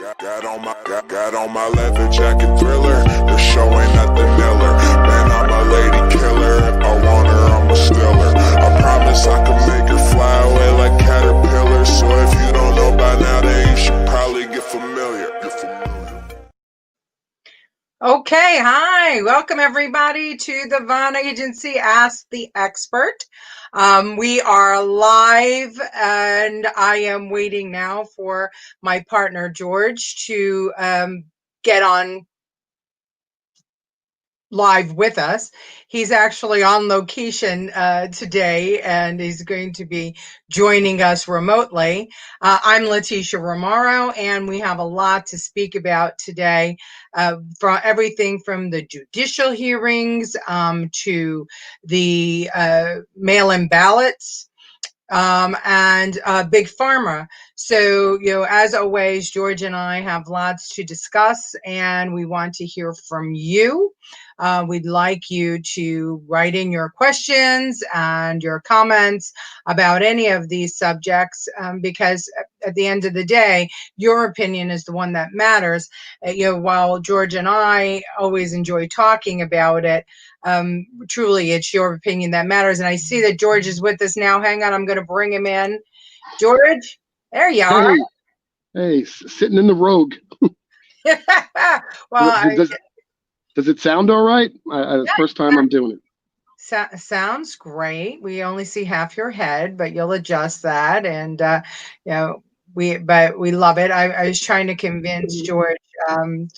Got on my leather jacket Thriller. The show ain't nothing Miller. Man, I'm a lady killer. If I want her, I'm a stealer. I promise I can make her fly away like caterpillars. So if you don't know by now, then you should probably get familiar. Okay, hi. Welcome everybody to the Vaughn Agency Ask the Expert. We are live and I am waiting now for my partner George to get on live with us. He's actually on location today and he's going to be joining us remotely. I'm Leticia Remauro and we have a lot to speak about today, from everything from the judicial hearings to the mail-in ballots and Big Pharma. So, as always, George and I have lots to discuss and we want to hear from you. We'd like you to write in your questions and your comments about any of these subjects because at the end of the day, your opinion is the one that matters. While George and I always enjoy talking about it, truly it's your opinion that matters. And I see that George is with us now. Hang on, I'm going to bring him in. George, there you are. Hey, sitting in the Rogue. Well, does it sound all right? The first time I'm doing it. Sounds great. We only see half your head, but you'll adjust that. And, we love it. I was trying to convince George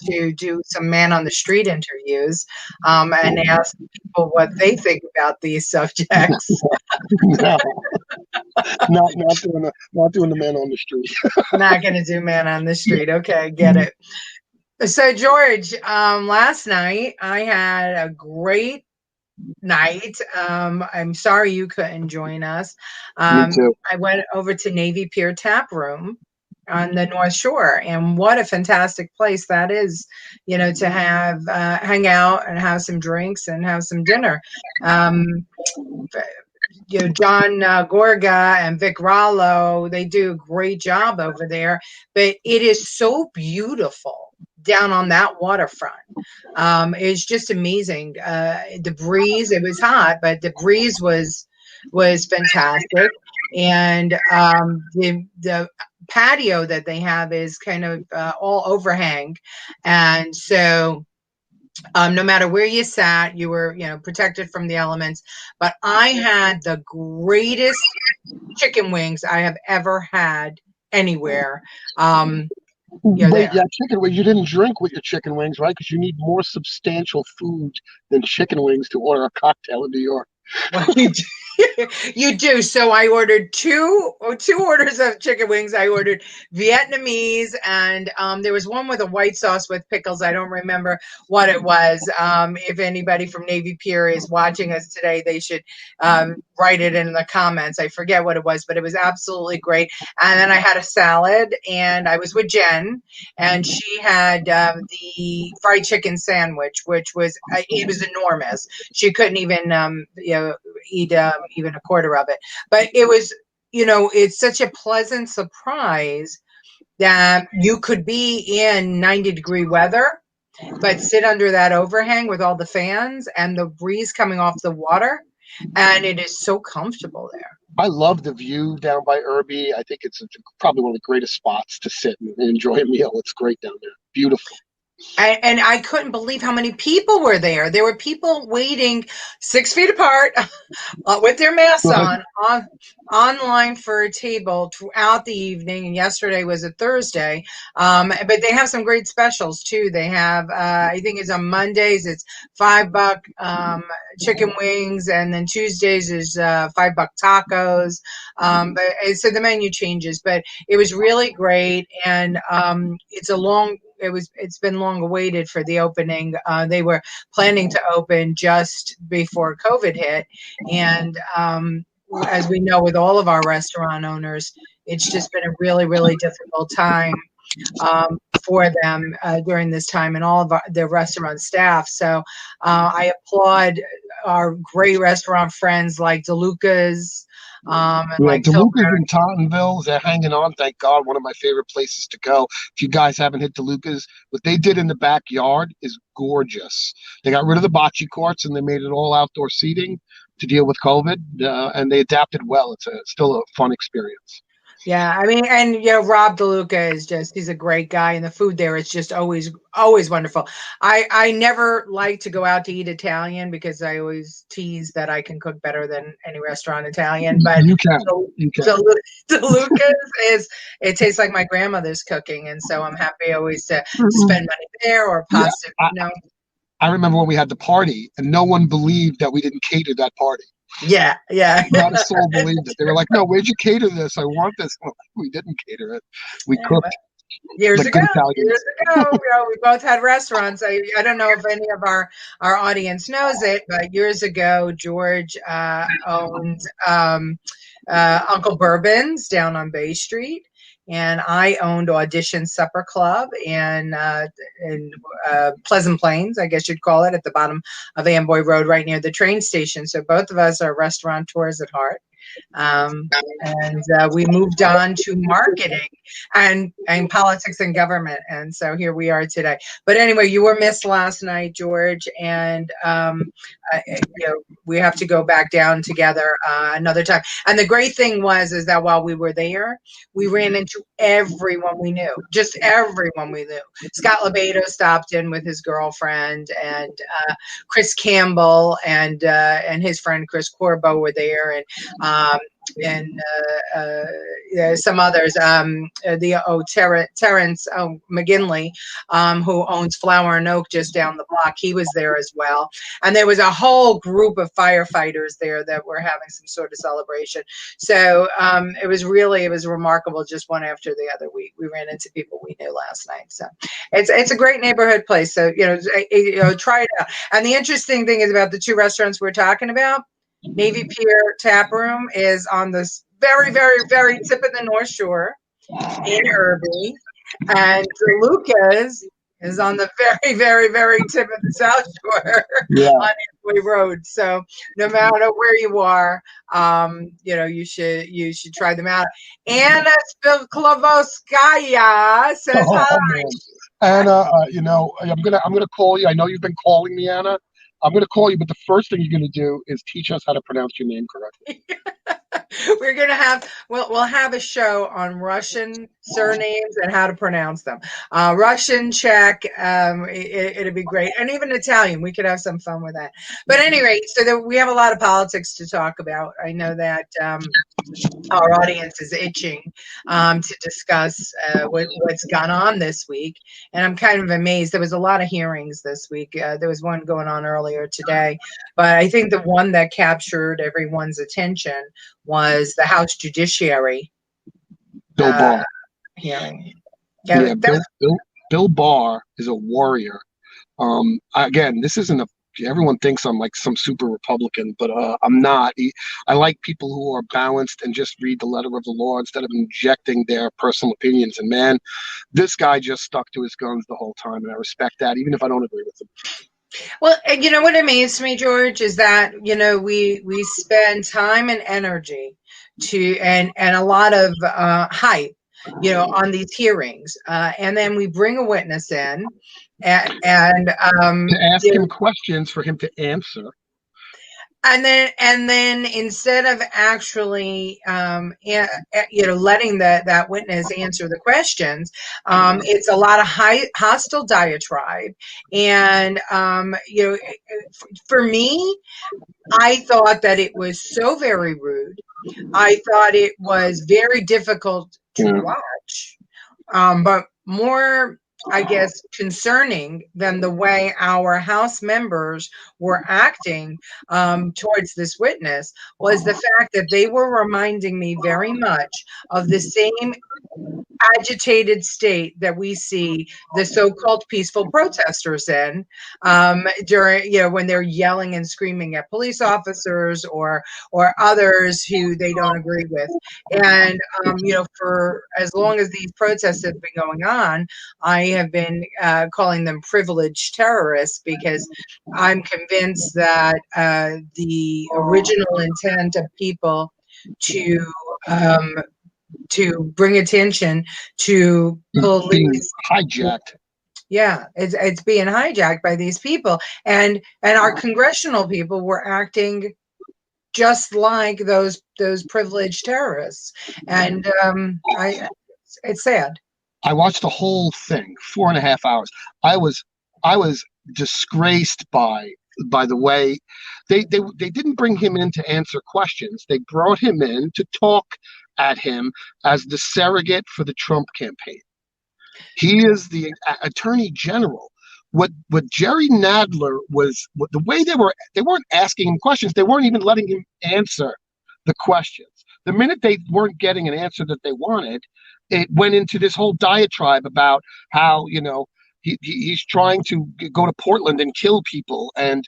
to do some man on the street interviews and ask people what they think about these subjects. No, not doing the man on the street. Not going to do man on the street. Okay, get it. So George, last night I had a great night. I'm sorry you couldn't join us. Me too. I went over to Navy Pier Tap Room on the North Shore, and what a fantastic place that is, to have hang out and have some drinks and have some dinner. John Gorga and Vic Rollo, they do a great job over there, but it is so beautiful down on that waterfront. It's just amazing. The breeze, it was hot, but the breeze was fantastic. And the patio that they have is kind of all overhang. And so no matter where you sat, you were, protected from the elements. But I had the greatest chicken wings I have ever had anywhere. Chicken wings. You didn't drink with your chicken wings, right? Because you need more substantial food than chicken wings to order a cocktail in New York. Well, you do. So I ordered two orders of chicken wings. I ordered Vietnamese, and there was one with a white sauce with pickles. I don't remember what it was. If anybody from Navy Pier is watching us today, they should write it in the comments. I forget what it was, but it was absolutely great. And then I had a salad, and I was with Jen, and she had the fried chicken sandwich, which was it was enormous. She couldn't even eat even a quarter of it, but it was, it's such a pleasant surprise that you could be in 90-degree weather but sit under that overhang with all the fans and the breeze coming off the water, and it is so comfortable there. I love the view down by Irby. I think it's probably one of the greatest spots to sit and enjoy a meal. It's great down there. Beautiful. And I couldn't believe how many people were there. There were people waiting 6 feet apart with their masks on online for a table throughout the evening. And yesterday was a Thursday. But they have some great specials too. They have, I think it's on Mondays, it's $5 chicken wings. And then Tuesdays is $5 tacos. So the menu changes, but it was really great. And it's been long awaited for the opening. They were planning to open just before COVID hit. And as we know, with all of our restaurant owners, it's just been a really, really difficult time for them during this time, and all of their restaurant staff. So I applaud our great restaurant friends like DeLuca's, and Yeah, like DeLuca's Tilbury. in Tottenville. They're hanging on, thank God. One of my favorite places to go. If you guys haven't hit DeLuca's, what they did in the backyard is gorgeous. They got rid of the bocce courts and they made it all outdoor seating to deal with COVID, and they adapted well. It's still a fun experience. Yeah, I mean, and Rob DeLuca is he's a great guy, and the food there is just always wonderful. I never like to go out to eat Italian because I always tease that I can cook better than any restaurant Italian, but You can, Del- you can. DeLuca's it tastes like my grandmother's cooking, and so I'm happy always to spend money there or Yeah, pasta, I remember when we had the party, and no one believed that we didn't cater that party. Yeah. Not a soul believed it. They were like, "No, where'd you cater this? I want this." Well, we didn't cater it. We Yeah, cooked years like ago, good Italians. we both had restaurants. I don't know if any of our audience knows it, but years ago, George owned Uncle Bourbon's down on Bay Street, and I owned Audition Supper Club in Pleasant Plains, I guess you'd call it, at the bottom of Amboy Road, right near the train station. So both of us are restaurateurs at heart. And we moved on to marketing and politics and government, and so here we are today. But anyway, you were missed last night, George, and we have to go back down together another time. And the great thing is that while we were there, we ran into everyone we knew, just everyone we knew. Scott Lebedo stopped in with his girlfriend, and Chris Campbell and his friend Chris Corbo were there, and some others. Terrence McGinley, who owns Flower and Oak just down the block, he was there as well. And there was a whole group of firefighters there that were having some sort of celebration. So it was remarkable, just one after the other. We ran into people we knew last night. So it's a great neighborhood place. So try it out. And the interesting thing is about the two restaurants we're talking about. Navy Pier Tap Room is on this very, very, very tip of the North Shore in Irby, and Lucas is on the very, very, very tip of the South Shore Yeah. on Amboy Road. So no matter where you are, you should try them out. Anna Spilklovoskaya says hi. Oh man, Anna, I'm gonna call you. I know you've been calling me, Anna. I'm gonna call you, but the first thing you're gonna do is teach us how to pronounce your name correctly. We're gonna have we'll have a show on Russian surnames and how to pronounce them. Russian, Czech, it'll be great, and even Italian. We could have some fun with that. But anyway, so we have a lot of politics to talk about. I know that our audience is itching to discuss what's gone on this week, and I'm kind of amazed. There was a lot of hearings this week. There was one going on earlier today, but I think the one that captured everyone's attention was the House Judiciary Bill Barr. hearing. Yeah, Bill Barr is a warrior. Again, this isn't everyone thinks I'm like some super Republican, but I'm not. I like people who are balanced and just read the letter of the law instead of injecting their personal opinions. And man, this guy just stuck to his guns the whole time, and I respect that, even if I don't agree with him. Well, you know what amazed me, George, is that we spend time and energy and a lot of hype, on these hearings, and then we bring a witness in, and To ask him questions for him to answer. And then instead of actually, letting that witness answer the questions, it's a lot of hostile diatribe. And, for me, I thought that it was so very rude. I thought it was very difficult to watch, but more, I guess, concerning than the way our House members were acting towards this witness was the fact that they were reminding me very much of the same agitated state that we see the so-called peaceful protesters in during, when they're yelling and screaming at police officers or others who they don't agree with. And for as long as these protests have been going on, I have been calling them privileged terrorists, because I'm convinced that the original intent of people to um, bring attention to being police. hijacked. Yeah, it's being hijacked by these people, and our congressional people were acting just like those privileged terrorists, and it's sad. I watched the whole thing, 4.5 hours. I was disgraced by the way they didn't bring him in to answer questions. They brought him in to talk at him as the surrogate for the Trump campaign. He is the attorney general. What Jerry Nadler was, what the way they weren't asking him questions. They weren't even letting him answer the questions. The minute they weren't getting an answer that they wanted, it went into this whole diatribe about how he's trying to go to Portland and kill people, and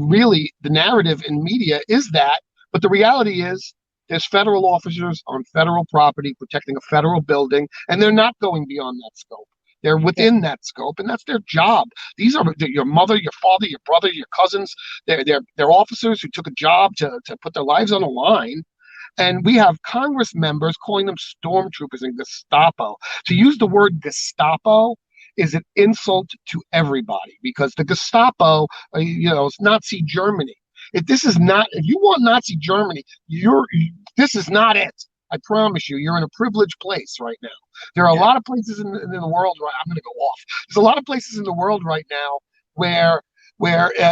really the narrative in media is that, but the reality is there's federal officers on federal property protecting a federal building, and they're not going beyond that scope. They're within that scope, and that's their job. These are your mother, your father, your brother, your cousins. They're officers who took a job to put their lives on the line. And we have Congress members calling them stormtroopers and Gestapo. To use the word Gestapo is an insult to everybody, because the Gestapo, is Nazi Germany. If you want Nazi Germany, this is not it. I promise you, you're in a privileged place right now. There are a lot of places in the world. I'm going to go off. There's a lot of places in the world right now where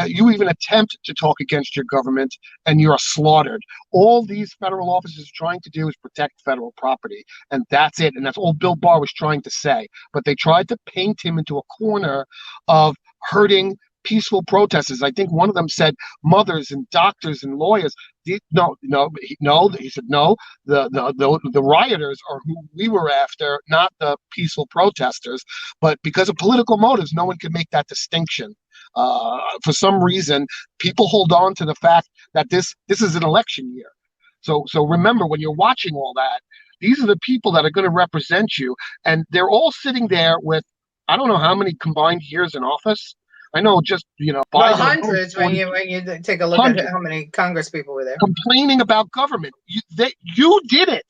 you even attempt to talk against your government and you're slaughtered. All these federal officers are trying to do is protect federal property, and that's it. And that's all Bill Barr was trying to say. But they tried to paint him into a corner of hurting peaceful protesters. I think one of them said mothers and doctors and lawyers. No. He said no. The rioters are who we were after, not the peaceful protesters. But because of political motives, no one could make that distinction. For some reason, people hold on to the fact that this is an election year. So remember, when you're watching all that, these are the people that are going to represent you, and they're all sitting there with, I don't know how many combined years in office. I know just Biden hundreds when you take a look at how many Congress people were there complaining about government. You did it.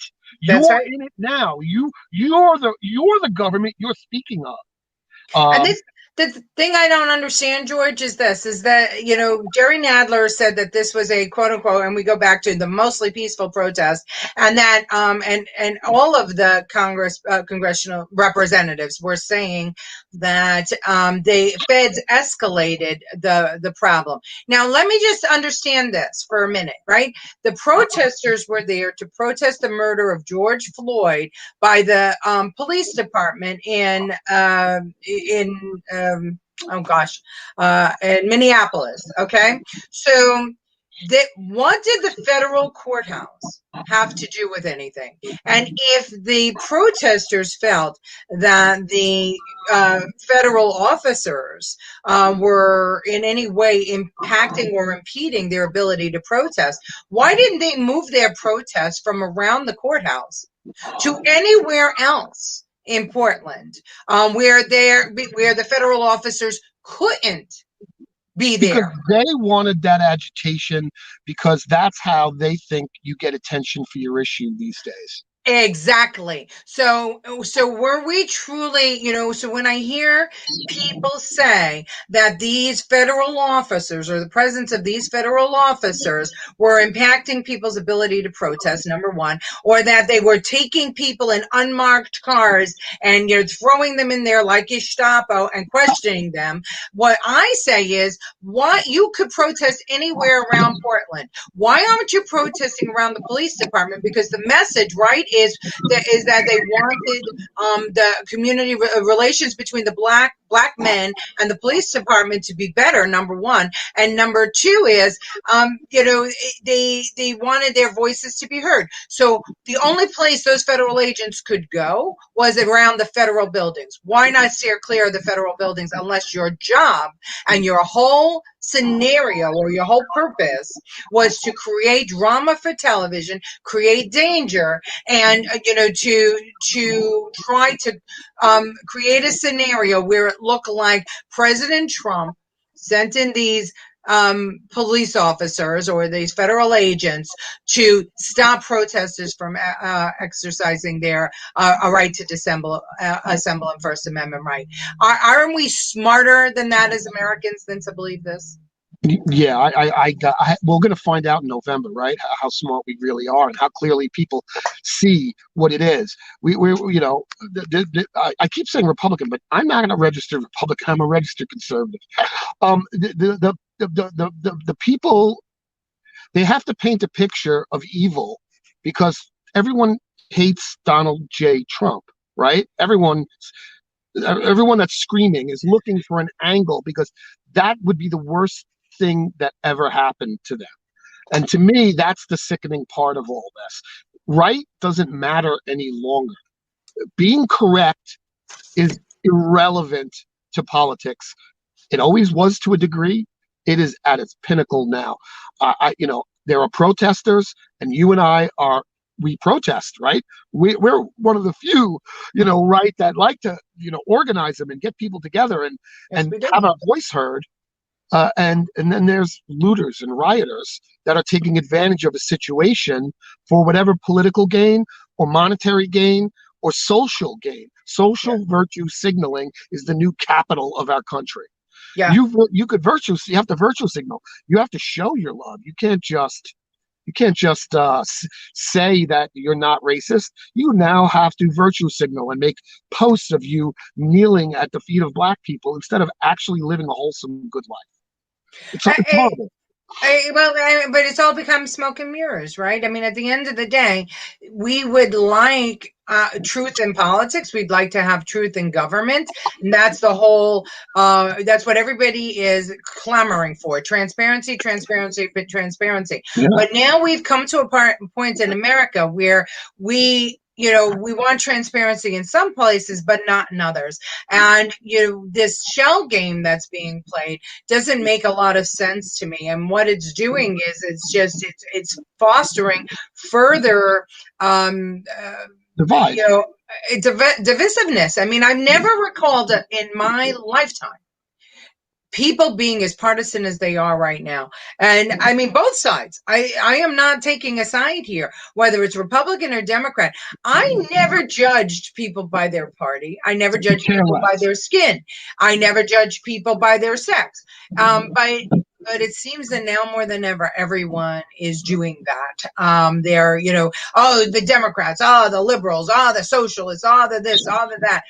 That's you're right. in it now. You're the government you're speaking of. And the thing I don't understand, George, is that Jerry Nadler said that this was a quote unquote, and we go back to the mostly peaceful protest, and that and all of the congressional representatives were saying that the feds escalated the problem. Now, let me just understand this for a minute, right? The protesters were there to protest the murder of George Floyd by the police department in in Minneapolis. Okay, so what did the federal courthouse have to do with anything? And if the protesters felt that the federal officers were in any way impacting or impeding their ability to protest, why didn't they move their protest from around the courthouse to anywhere else in Portland, where the federal officers couldn't be there? Because they wanted that agitation, because that's how they think you get attention for your issue these days. Exactly. So were we truly, so when I hear people say that these federal officers, or the presence of these federal officers, were impacting people's ability to protest, number one, or that they were taking people in unmarked cars and throwing them in there like Gestapo and questioning them, what I say is, why you could protest anywhere around Portland. Why aren't you protesting around the police department? Because the message, right, is that they wanted the community relations between the black men and the police department to be better, number one, and number two is they wanted their voices to be heard. So the only place those federal agents could go was around the federal buildings. Why not steer clear of the federal buildings unless your job and your whole scenario or your whole purpose was to create drama for television, create danger, and to try to create a scenario where it looked like President Trump sent in these police officers or these federal agents to stop protesters from exercising their a right to assemble and First Amendment right. Aren't we smarter than that as Americans than to believe this? Yeah, we're going to find out in November, right? How smart we really are and how clearly people see what it is. I keep saying Republican, but I'm not going to register Republican. I'm a registered conservative. The people, they have to paint a picture of evil because everyone hates Donald J. Trump, right? Everyone that's screaming is looking for an angle because that would be the worst thing that ever happened to them. And to me, that's the sickening part of all this. Right doesn't matter any longer. Being correct is irrelevant to politics. It always was to a degree. It is at its pinnacle now. There are protesters, and you and I we protest, right? We're one of the few, right, that like to, organize them and get people together and have our voice heard. And then there's looters and rioters that are taking advantage of a situation for whatever political gain or monetary gain or social gain. Social virtue signaling is the new capital of our country. Yeah. You have to virtue signal. You have to show your love. You can't just say that you're not racist. You now have to virtue signal and make posts of you kneeling at the feet of Black people instead of actually living a wholesome, good life. It's horrible. But it's all become smoke and mirrors, right? I mean, at the end of the day, we would like truth in politics. We'd like to have truth in government. And that's the whole, that's what everybody is clamoring for. Transparency. Yeah. But now we've come to a point in America where we want transparency in some places, but not in others. And, this shell game that's being played doesn't make a lot of sense to me. And what it's doing is it's fostering further, divide. Divisiveness. I mean, I've never recalled in my lifetime people being as partisan as they are right now. And I mean, both sides. I am not taking a side here, whether it's Republican or Democrat. I never judged people by their party. I never judged people by their skin. I never judged people by their sex. But it seems that now more than ever, everyone is doing that. They're, the Democrats, the liberals, the socialists, the this, the that.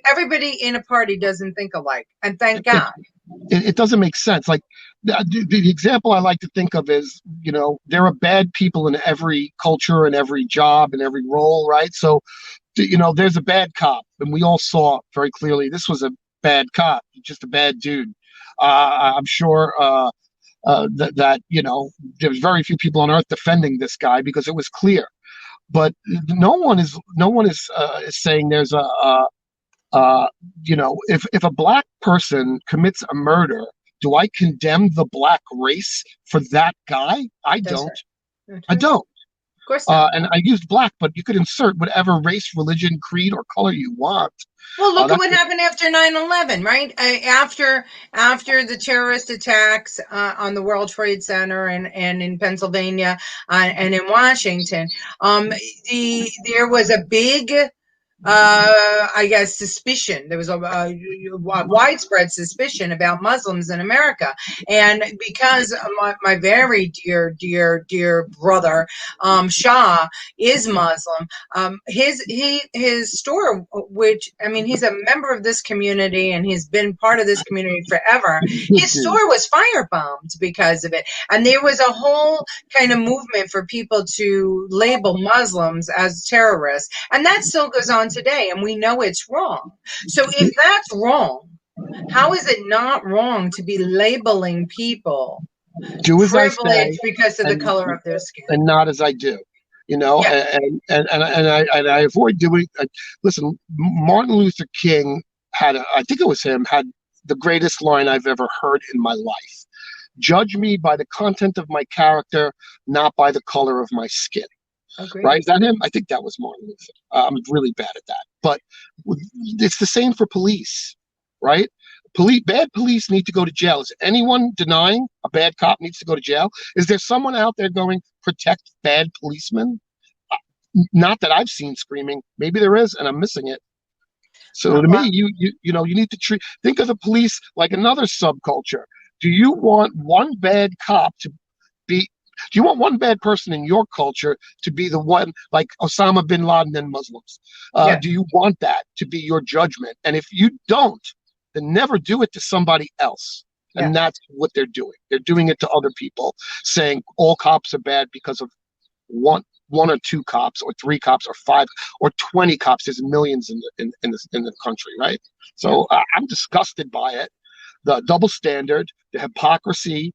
Everybody in a party doesn't think alike. And thank God. It doesn't make sense. Like the example I like to think of is, there are bad people in every culture and every job and every role, right? So, there's a bad cop, and we all saw very clearly this was a bad cop, just a bad dude. I'm sure that there's very few people on earth defending this guy because it was clear. But no one is saying there's if a Black person commits a murder, do I condemn the Black race for that guy? I don't. Right. I don't. Of course not. And I used Black, but you could insert whatever race, religion, creed, or color you want. Well, look at what happened after 9/11, right? After the terrorist attacks on the World Trade Center and in Pennsylvania and in Washington, there was a big suspicion. There was a widespread suspicion about Muslims in America. And because my very dear brother, Shah, is Muslim, his store, which, I mean, he's a member of this community and he's been part of this community forever. His store was firebombed because of it. And there was a whole kind of movement for people to label Muslims as terrorists. And that still goes on today, and we know it's wrong. So if that's wrong, how is it not wrong to be labeling people do as I say because of the color of their skin, and not as I do? Yeah. And I avoid doing. Listen, Martin Luther King had the greatest line I've ever heard in my life. Judge me by the content of my character, not by the color of my skin. Right? Agreed. Is that him? I think that was Martin Luther. I'm really bad at that. But it's the same for police, right? Bad police need to go to jail. Is anyone denying a bad cop needs to go to jail? Is there someone out there going, protect bad policemen? Not that I've seen screaming. Maybe there is, and I'm missing it. So to me, Well, you need to think of the police like another subculture. Do you want one bad cop to be? Do you want one bad person in your culture to be the one like Osama bin Laden and Muslims? yeah, Do you want that to be your judgment? And if you don't, then never do it to somebody else. yeah, And that's what they're doing. They're doing it to other people, saying all cops are bad because of one or two cops or three cops or five or 20 cops. There's millions in the country, right? yeah. So I'm disgusted by it. The double standard, the hypocrisy,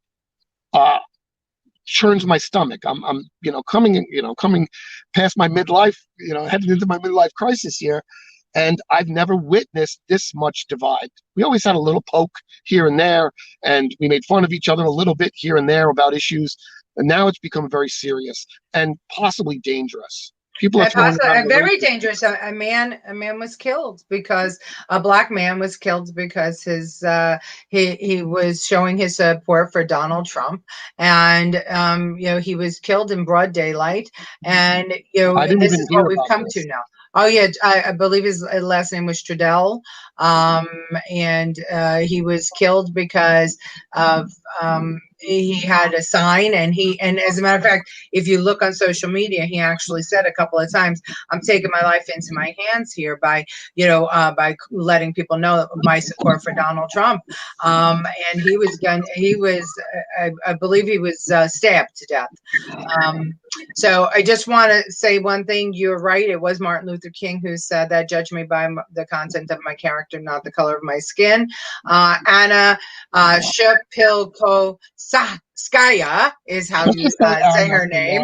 churns my stomach. I'm coming past my midlife, heading into my midlife crisis here, and I've never witnessed this much divide. We always had a little poke here and there, and we made fun of each other a little bit here and there about issues, and now it's become very serious and possibly dangerous. People are throwing around Very dangerous. A man was killed because a black man was killed because he was showing his support for Donald Trump, and he was killed in broad daylight, and I didn't this even is hear what we've about come this. to now. Oh yeah, I believe his last name was Trudell, and he was killed because of he had a sign, and as a matter of fact, if you look on social media, he actually said a couple of times, "I'm taking my life into my hands here by by letting people know my support for Donald Trump." And he was I believe he was stabbed to death. So I just want to say one thing. You're right. It was Martin Luther King who said that, "Judge me by the content of my character, not the color of my skin." Anna Shapilkovskaya is how you say her name.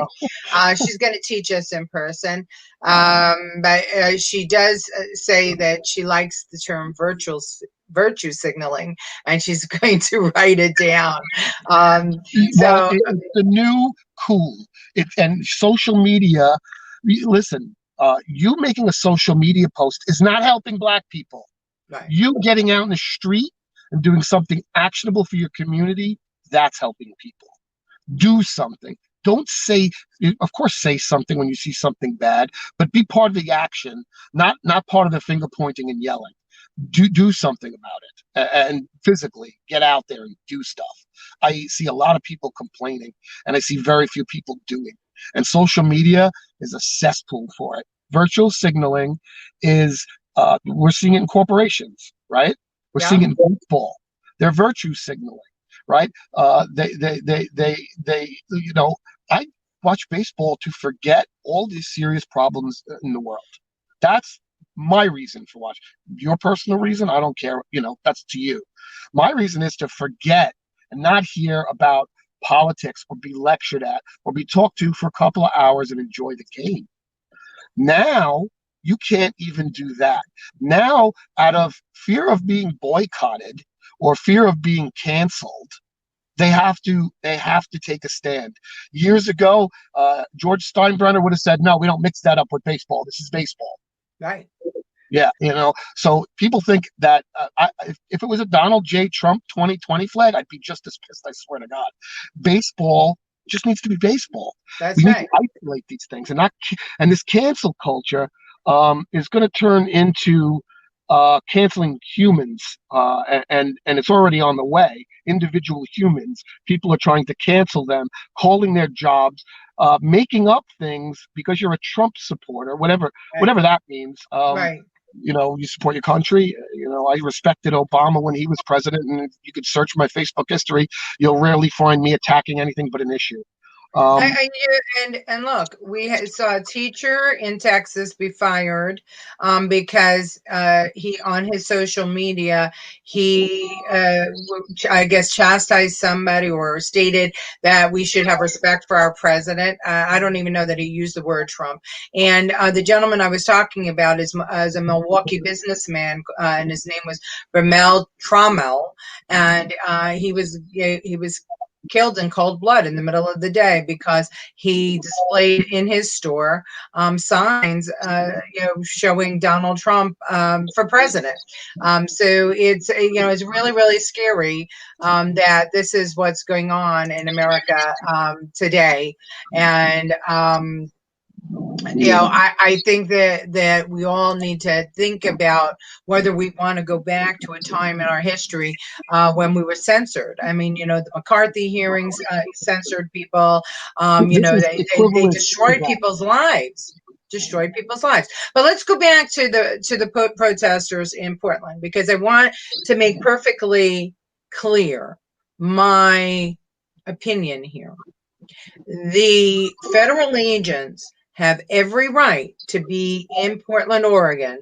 She's going to teach us in person. But she does say that she likes the term virtue signaling, and she's going to write it down. Well, So it's the new cool. And social media. Listen, you making a social media post is not helping Black people. right. You getting out in the street and doing something actionable for your community, that's helping people. Do something. Don't say, of course, say something when you see something bad, but be part of the action, not part of the finger pointing and yelling. Do something about it, and physically get out there and do stuff. I see a lot of people complaining, and I see very few people doing. And social media is a cesspool for it. Virtual signaling is we're seeing it in corporations, right? We're Yeah. seeing it in baseball. They're virtue signaling, right? I watch baseball to forget all these serious problems in the world. That's my reason for watching. Your personal reason, I don't care. That's to you. My reason is to forget and not hear about politics or be lectured at or be talked to for a couple of hours and enjoy the game. Now you can't even do that. Now, out of fear of being boycotted or fear of being canceled, they have to take a stand. Years ago, George Steinbrenner would have said, "No, we don't mix that up with baseball. This is baseball." Right. Yeah, So people think that if it was a Donald J. Trump 2020 flag, I'd be just as pissed. I swear to God. Baseball just needs to be baseball. That's We need right. to isolate these things, and this cancel culture is going to turn into canceling humans, and it's already on the way. Individual humans, people are trying to cancel them, calling their jobs, making up things because you're a Trump supporter, whatever that means. Right. You support your country. I respected Obama when he was president, and you could search my Facebook history. You'll rarely find me attacking anything but an issue. And look, we saw a teacher in Texas be fired because he on his social media I guess chastised somebody or stated that we should have respect for our president. I don't even know that he used the word Trump. And the gentleman I was talking about is a Milwaukee businessman, and his name was Remauro, and he was killed in cold blood in the middle of the day because he displayed in his store signs, showing Donald Trump for president. So it's really, really scary that this is what's going on in America today. And I think that we all need to think about whether we want to go back to a time in our history when we were censored. I mean, the McCarthy hearings censored people. They destroyed people's lives. Destroyed people's lives. But let's go back to the protesters in Portland, because I want to make perfectly clear my opinion here. The federal agents have every right to be in Portland, Oregon,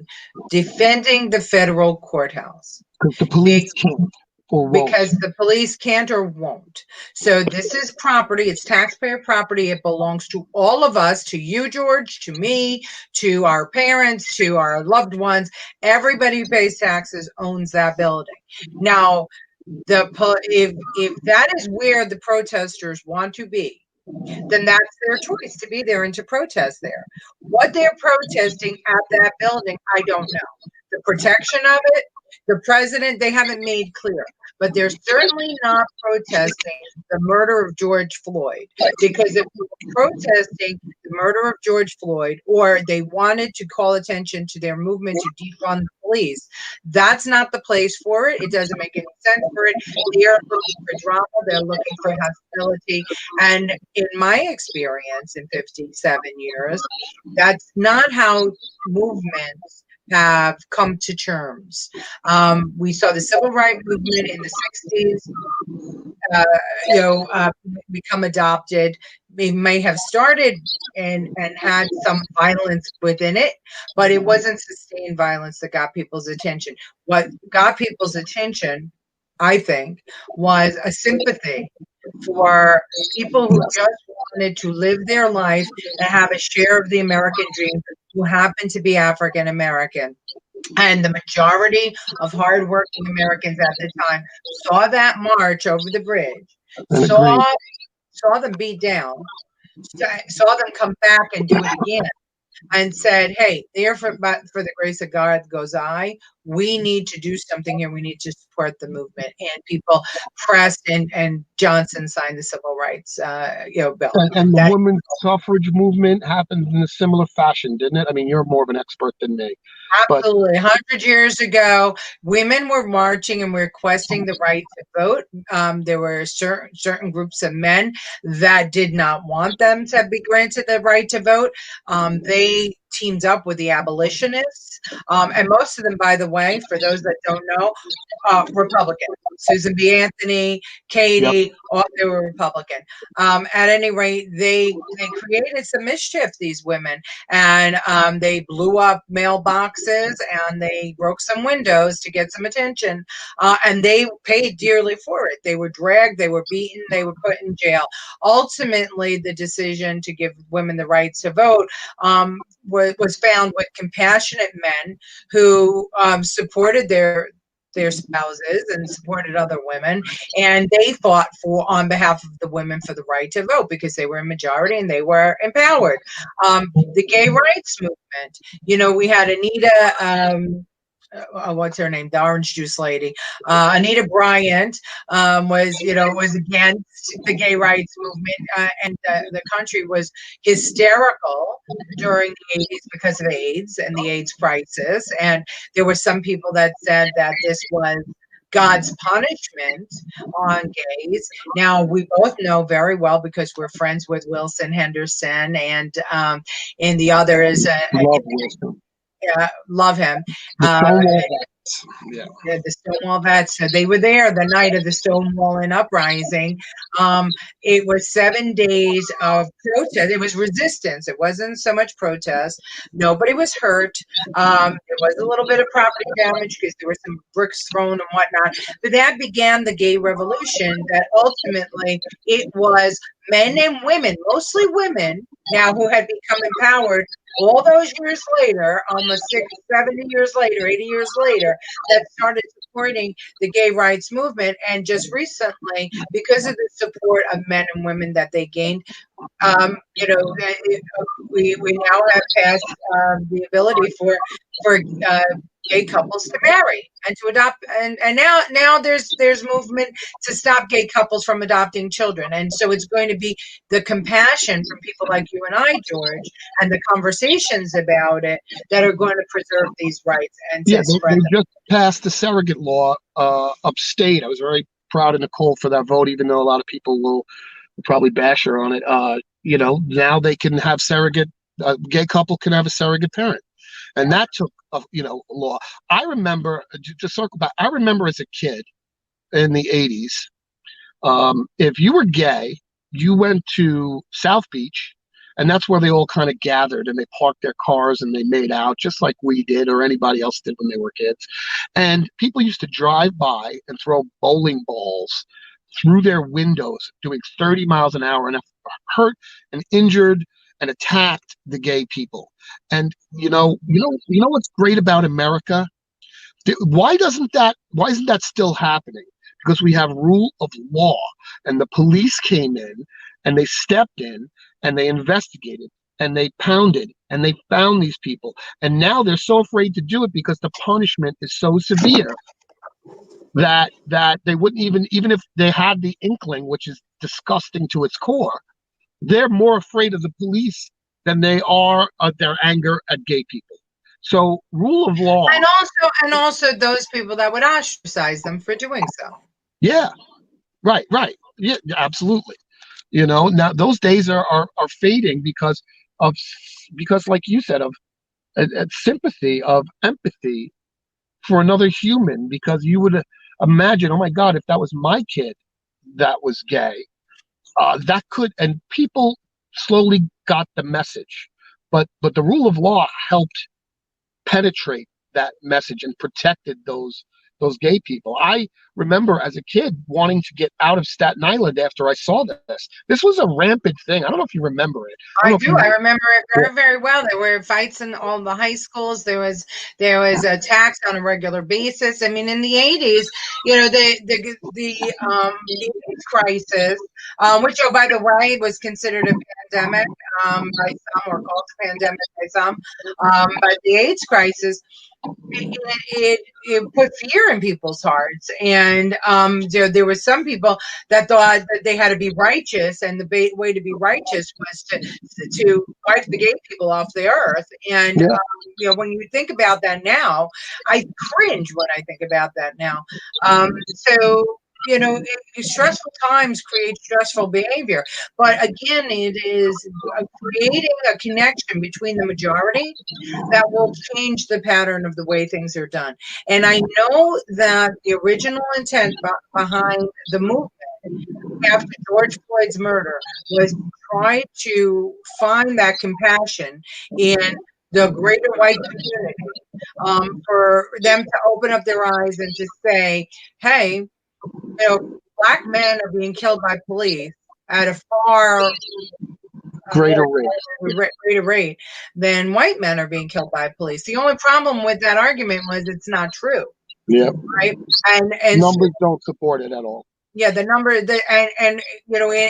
defending the federal courthouse. Because the police can't or won't. Because the police can't or won't. So this is property. It's taxpayer property. It belongs to all of us, to you, George, to me, to our parents, to our loved ones. Everybody who pays taxes owns that building. Now, if that is where the protesters want to be, then that's their choice to be there and to protest there. What they're protesting at that building, I don't know. The protection of it, the president, they haven't made clear. But they're certainly not protesting the murder of George Floyd, because if we were protesting the murder of George Floyd, or they wanted to call attention to their movement to defund the police, that's not the place for it. It doesn't make any sense for it. They're looking for drama. They're looking for hostility. And in my experience in 57 years, that's not how movements have come to terms. We saw the civil rights movement in the 60s, become adopted. They may have started and had some violence within it, but it wasn't sustained violence that got people's attention. What got people's attention, I think, was a sympathy for people who just wanted to live their life and have a share of the American dream, who happen to be African American. And the majority of hardworking Americans at the time saw that march over the bridge, saw them beat down, saw them come back and do it again, and said, hey, there for the grace of God goes I. We need to do something here. We need to support the movement. And people pressed, and Johnson signed the civil rights bill. And the women's suffrage movement happened in a similar fashion, didn't it? I mean, you're more of an expert than me. Absolutely. 100 years ago, women were marching and requesting the right to vote. There were certain groups of men that did not want them to be granted the right to vote. They teamed up with the abolitionists. And most of them, by the way, for those that don't know, Republican. Susan B. Anthony, Katie, all they were Republican. At any rate, they created some mischief, these women, and they blew up mailboxes and they broke some windows to get some attention, and they paid dearly for it. They were dragged, they were beaten, they were put in jail. Ultimately, the decision to give women the right to vote was found with compassionate men who supported their spouses and supported other women, and they fought on behalf of the women for the right to vote because they were a majority and they were empowered. The gay rights movement, we had Anita, what's her name? The orange juice lady. Anita Bryant was against the gay rights movement, and the country was hysterical during the 80s because of AIDS and the AIDS crisis. And there were some people that said that this was God's punishment on gays. Now, we both know very well, because we're friends with Wilson Henderson, and the other is Love Wilson. Yeah, love him. Yeah. Yeah, the Stonewall vets. So they were there the night of the Stonewalling uprising. Um, it was 7 days of protest. It was resistance. It wasn't so much protest. Nobody was hurt. There was a little bit of property damage because there were some bricks thrown and whatnot. But that began the gay revolution. That ultimately it was men and women, mostly women, now who had become empowered all those years later, almost 70 years later, 80 years later, that started supporting the gay rights movement. And just recently, because of the support of men and women that they gained, we now have passed the ability for gay couples to marry and to adopt, and now there's movement to stop gay couples from adopting children, and so it's going to be the compassion from people like you and I, George, and the conversations about it that are going to preserve these rights and Yeah, to they spread them. just passed the surrogate law upstate. I was very proud of Nicole for that vote, even though a lot of people will probably bash her on it. Now they can have surrogate. A gay couple can have a surrogate parent, and that took a law. I remember to circle back. I remember as a kid in the '80s, if you were gay, you went to South Beach, and that's where they all kind of gathered and they parked their cars and they made out just like we did or anybody else did when they were kids. And people used to drive by and throw bowling balls through their windows doing 30 miles an hour and hurt and injured and attacked the gay people. And what's great about America? Why isn't that still happening? Because we have rule of law, and the police came in and they stepped in and they investigated and they pounded and they found these people, and now they're so afraid to do it because the punishment is so severe that they wouldn't even if they had the inkling, which is disgusting to its core, they're more afraid of the police than they are of their anger at gay people. So rule of law. And also those people that would ostracize them for doing so. Yeah, right. Yeah, absolutely. Now those days are fading because like you said, of sympathy, of empathy for another human, because you would imagine, oh my God, if that was my kid that was gay, that could, and people slowly got the message, but the rule of law helped penetrate that message and protected those gay people. I remember as a kid wanting to get out of Staten Island after I saw this. This was a rampant thing. I don't know if you remember it. I do. I remember it very, very well. There were fights in all the high schools. There was attacks on a regular basis. I mean, in the '80s, the AIDS crisis, which, oh, by the way, was considered a pandemic by some, or called a pandemic by some, but the AIDS crisis. It put fear in people's hearts, and there were some people that thought that they had to be righteous, and the way to be righteous was to wipe the gay people off the earth. And when you think about that now, I cringe when I think about that now. Stressful times create stressful behavior. But again, it is creating a connection between the majority that will change the pattern of the way things are done. And I know that the original intent behind the movement after George Floyd's murder was to try to find that compassion in the greater white community, for them to open up their eyes and to say, hey, black men are being killed by police at a far greater rate than white men are being killed by police. The only problem with that argument was it's not true. Yeah. Right. And numbers don't support it at all. Yeah, the number,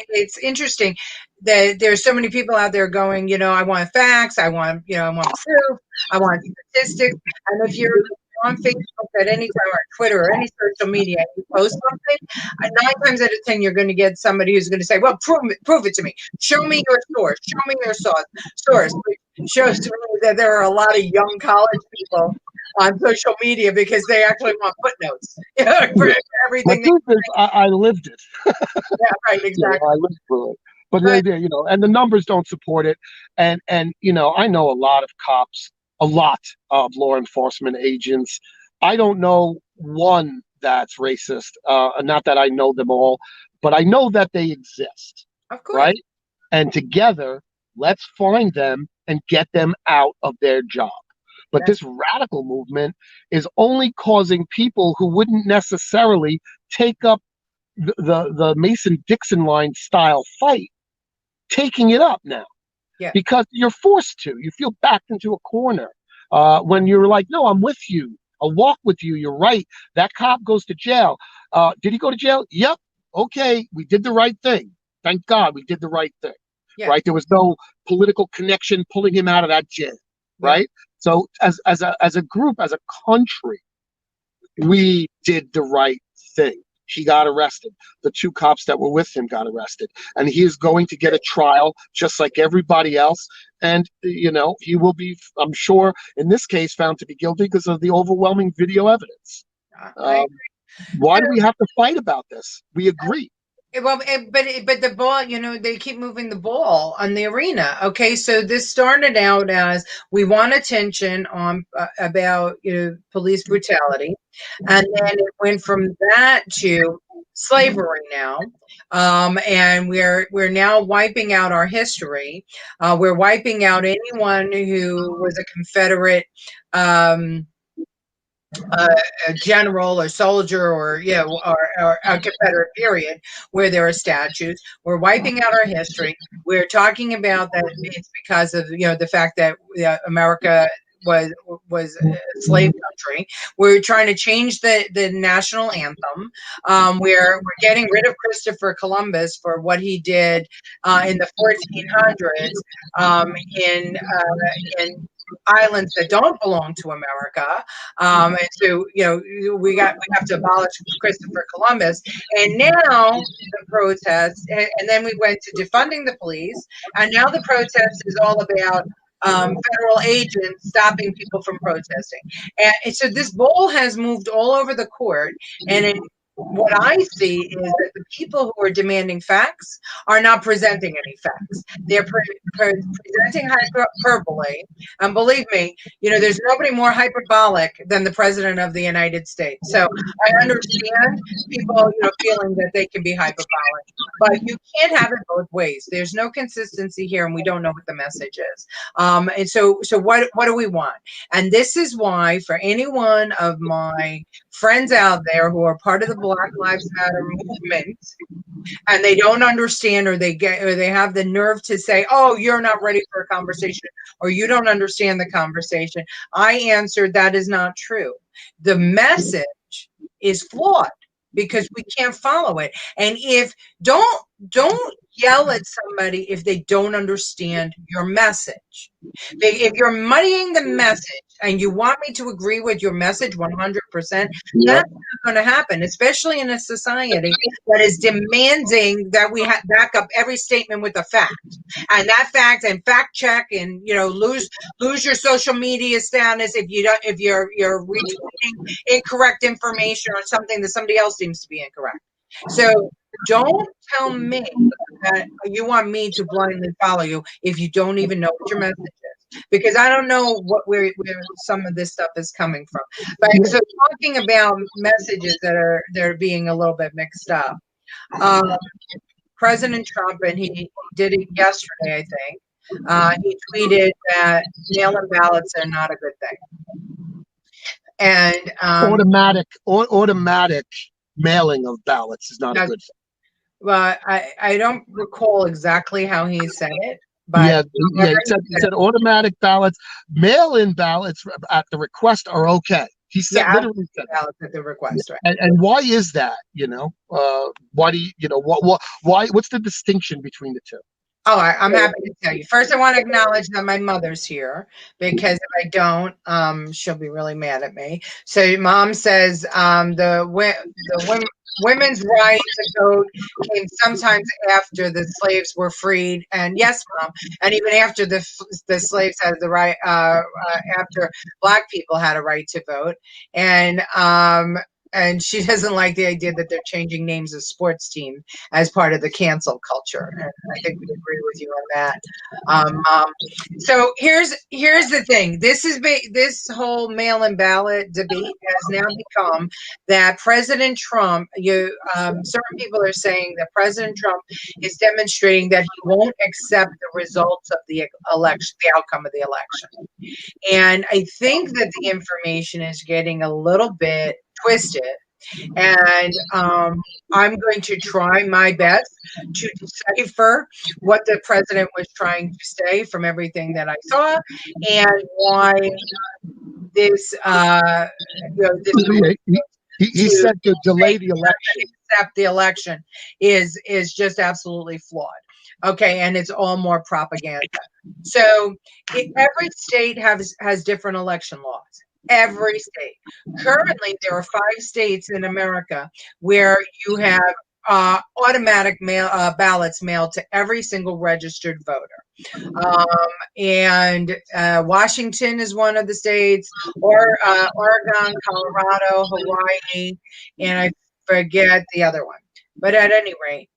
it's interesting that there's so many people out there going, I want facts, I want proof, I want statistics. And if you're on Facebook at any time, or Twitter, or any social media, and you post something, 9 times out of 10, you're going to get somebody who's going to say, well, prove it to me. Show me your source. Show me your source. Which shows to me that there are a lot of young college people on social media because they actually want footnotes for everything. The truth is, I lived it. Yeah, right, exactly. I lived through it. But and the numbers don't support it. And I know a lot of cops, a lot of law enforcement agents. I don't know one that's racist. Not that I know them all, but I know that they exist, Of course. right? And together, let's find them and get them out of their job. But That's this radical movement is only causing people who wouldn't necessarily take up the Mason-Dixon line style fight, taking it up now yeah. because you're forced to. You feel backed into a corner when you're like, no, I'm with you. I'll walk with you. You're right. That cop goes to jail. Did he go to jail? Yep. Okay, we did the right thing. Thank God we did the right thing. Yeah. Right? There was no political connection pulling him out of that jail. Yeah. Right? So as a group, as a country, we did the right thing. He got arrested. The two cops that were with him got arrested. And he is going to get a trial just like everybody else. And, he will be, I'm sure, in this case, found to be guilty because of the overwhelming video evidence. Why do we have to fight about this? We agree. Well, but the ball, they keep moving the ball on the arena. Okay, so this started out as we want attention on about police brutality, and then it went from that to slavery now, and we're now wiping out our history. We're wiping out anyone who was a Confederate. A general or soldier or a Confederate period where there are statues. We're wiping out our history. We're talking about that it's because of the fact that America was a slave country. We're trying to change the national anthem. We're getting rid of Christopher Columbus for what he did in the 1400s in islands that don't belong to America. And so, we have to abolish Christopher Columbus. And now the protest, and then we went to defunding the police, and now the protest is all about federal agents stopping people from protesting. And so this ball has moved all over the court, and what I see is that the people who are demanding facts are not presenting any facts. They're presenting hyperbole. And believe me, there's nobody more hyperbolic than the president of the United States. So I understand people, feeling that they can be hyperbolic, but you can't have it both ways. There's no consistency here, and we don't know what the message is. And so what do we want? And this is why, for any one of my friends out there who are part of the Black Lives Matter movement, and they don't understand, or they have the nerve to say, "Oh, you're not ready for a conversation," or "You don't understand the conversation," I answered, that is not true. The message is flawed because we can't follow it. And if don't yell at somebody if they don't understand your message. If you're muddying the message and you want me to agree with your message 100%, that's not going to happen, especially in a society that is demanding that we back up every statement with a fact. And that fact and fact check and lose your social media status if you're retweeting incorrect information or something that somebody else seems to be incorrect. So don't tell me that you want me to blindly follow you if you don't even know what your message is, because I don't know where some of this stuff is coming from. But so talking about messages that are being a little bit mixed up, President Trump, and he did it yesterday, I think. He tweeted that mail-in ballots are not a good thing, and automatic mailing of ballots is not a good thing. Well, I don't recall exactly how he said it, but he said automatic ballots, mail-in ballots at the request are okay. He said literally said ballots at the request, right? And why is that? Why do why? What's the distinction between the two? Oh, I'm happy to tell you. First, I want to acknowledge that my mother's here, because if I don't, she'll be really mad at me. So, Mom says the women's right to vote came sometimes after the slaves were freed, and yes, Mom, and even after the slaves had the right, after Black people had a right to vote, and and she doesn't like the idea that they're changing names of sports teams as part of the cancel culture. And I think we agree with you on that. So here's the thing. This whole mail-in ballot debate has now become that President Trump. Certain people are saying that President Trump is demonstrating that he won't accept the results of the election, the outcome of the election. And I think that the information is getting a little bit twisted. And I'm going to try my best to decipher what the president was trying to say from everything that I saw, and why this, he said to delay the election. Accept the election is just absolutely flawed. Okay, and it's all more propaganda. So every state has different election laws. Every state. Currently, there are 5 states in America where you have automatic ballots mailed to every single registered voter. And Washington is one of the states, or Oregon, Colorado, Hawaii, and I forget the other one. But at any rate,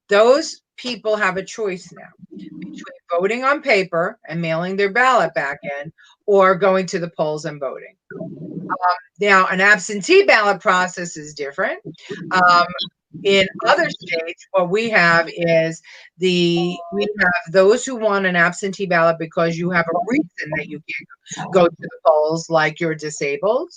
those people have a choice now between voting on paper and mailing their ballot back in, or going to the polls and voting. Now, an absentee ballot process is different. In other states, what we have is we have those who want an absentee ballot because you have a reason that you can't go to the polls, like you're disabled,